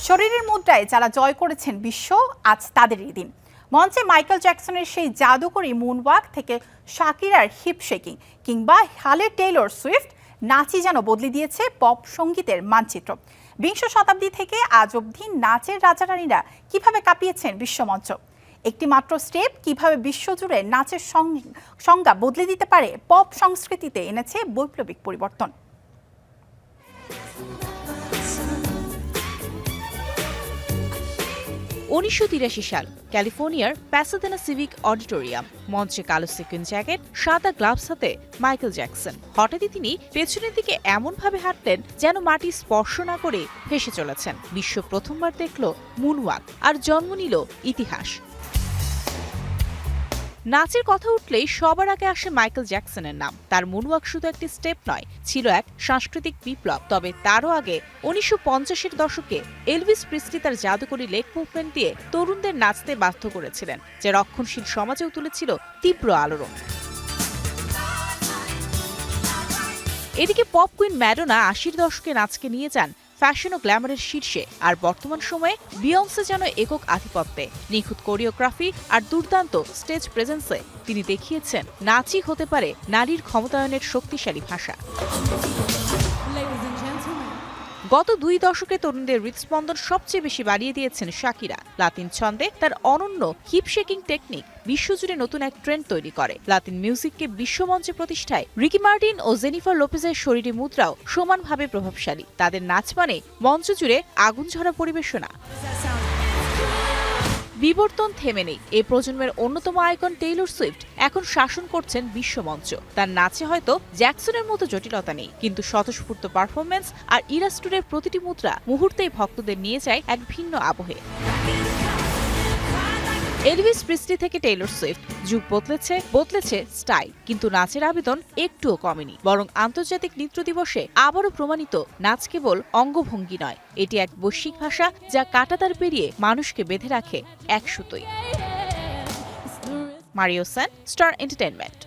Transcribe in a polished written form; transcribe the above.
শরীরের মুদ্রায় যারা জয় করেছেন বিশ্ব, আজ তাদেরই দিন। মঞ্চে মাইকেল জ্যাকসনের সেই জাদুকরী মুনওয়াক থেকে শাকিরার হিপ শেকিং কিংবা হালে টেইলর সুইফট নাচই যেন বদলে দিয়েছে পপ সঙ্গীতের মানচিত্র। বিংশ শতাব্দী থেকে আজ অবধি নাচের রাজারানীরা কিভাবে কাঁপিয়েছেন বিশ্বমঞ্চ, একটি মাত্র স্টেপ কিভাবে বিশ্বজুড়ে নাচের সংজ্ঞা বদলে দিতে পারে, পপ সংস্কৃতিতে এনেছে বৈপ্লবিক পরিবর্তন। 1983 সাল, ক্যালিফোর্নিয়ার প্যাসাদেনা সিভিক অডিটোরিয়াম। মঞ্চে কালো সিকুইন জ্যাকেট, সাদা গ্লাভস হাতে মাইকেল জ্যাকসন। হঠাৎই তিনি পেছনের দিকে এমনভাবে হাঁটলেন যেন মাটি স্পর্শ না করে ভেসে চলেছেন। বিশ্ব প্রথমবার দেখল মুনওয়াক, আর জন্ম নিল ইতিহাস। নাচের কথা উঠলেই সবার আগে আসে মাইকেল জ্যাকসনের নাম। তার মুনওয়াক শুধু একটি স্টেপ নয়, ছিল এক সাংস্কৃতিক বিপ্লব। তবে তারও আগে 1950-এর দশকে এলভিস প্রিসলি তার জাদুকরী লেগ মুভমেন্ট দিয়ে তরুণদের নাচতে বাধ্য করেছিলেন, যা রক্ষণশীল সমাজেও তুলেছিল তীব্র আলোড়ন। এদিকে পপ কুইন ম্যাডোনা 80-র দশকে নাচকে নিয়ে যান ফ্যাশন ও গ্ল্যামারের শীর্ষে, আর বর্তমান সময়ে বিয়ন্সে যেন একক আধিপত্যে। নিখুঁত কোরিওগ্রাফি আর দুর্দান্ত স্টেজ প্রেজেন্সে তিনি দেখিয়েছেন নাচই হতে পারে নারীর ক্ষমতায়নের শক্তিশালী ভাষা। গত 2 দশকে তরুণদের হৃদস্পন্দন সবচেয়ে বেশি বাড়িয়ে দিয়েছেন শাকিরা। লাতিন ছন্দে তার অনন্য হিপ শেকিং টেকনিক বিশ্বজুড়ে নতুন এক ট্রেন্ড তৈরি করে। লাতিন মিউজিককে বিশ্বমঞ্চে প্রতিষ্ঠায় রিকি মার্টিন ও জেনিফার লোপেজের শরীরী মুদ্রাও সমানভাবে প্রভাবশালী। তাদের নাচ মানে মঞ্চ জুড়ে আগুন ঝরা পরিবেশনা। বিবর্তন থেমে নেই। এই প্রজন্মের অন্যতম আইকন টেইলর সুইফট এখন শাসন করছেন বিশ্বমঞ্চ। তার নাচে হয়তো জ্যাকসনের মতো জটিলতা নেই, কিন্তু স্বতঃস্ফূর্ত পারফরমেন্স আর ইরাস্টুরের প্রতিটি মুদ্রা মুহূর্তেই ভক্তদের নিয়ে যায় এক ভিন্ন আবহে। এলভিস প্রিসলি থেকে টেইলর সুইফট, যুগ বদলেছে স্টাইল, কিন্তু নাচের আবেদন একটুও কমেনি। বরং আন্তর্জাতিক নৃত্য দিবসে আবারও প্রমাণিত, নাচ কেবল অঙ্গভঙ্গি নয়, এটি এক বৈশ্বিক ভাষা যা কাঁটাতার পেরিয়ে মানুষকে বেঁধে রাখে এক সুতোয়। মারিও স্যান, স্টার এন্টারটেইনমেন্ট।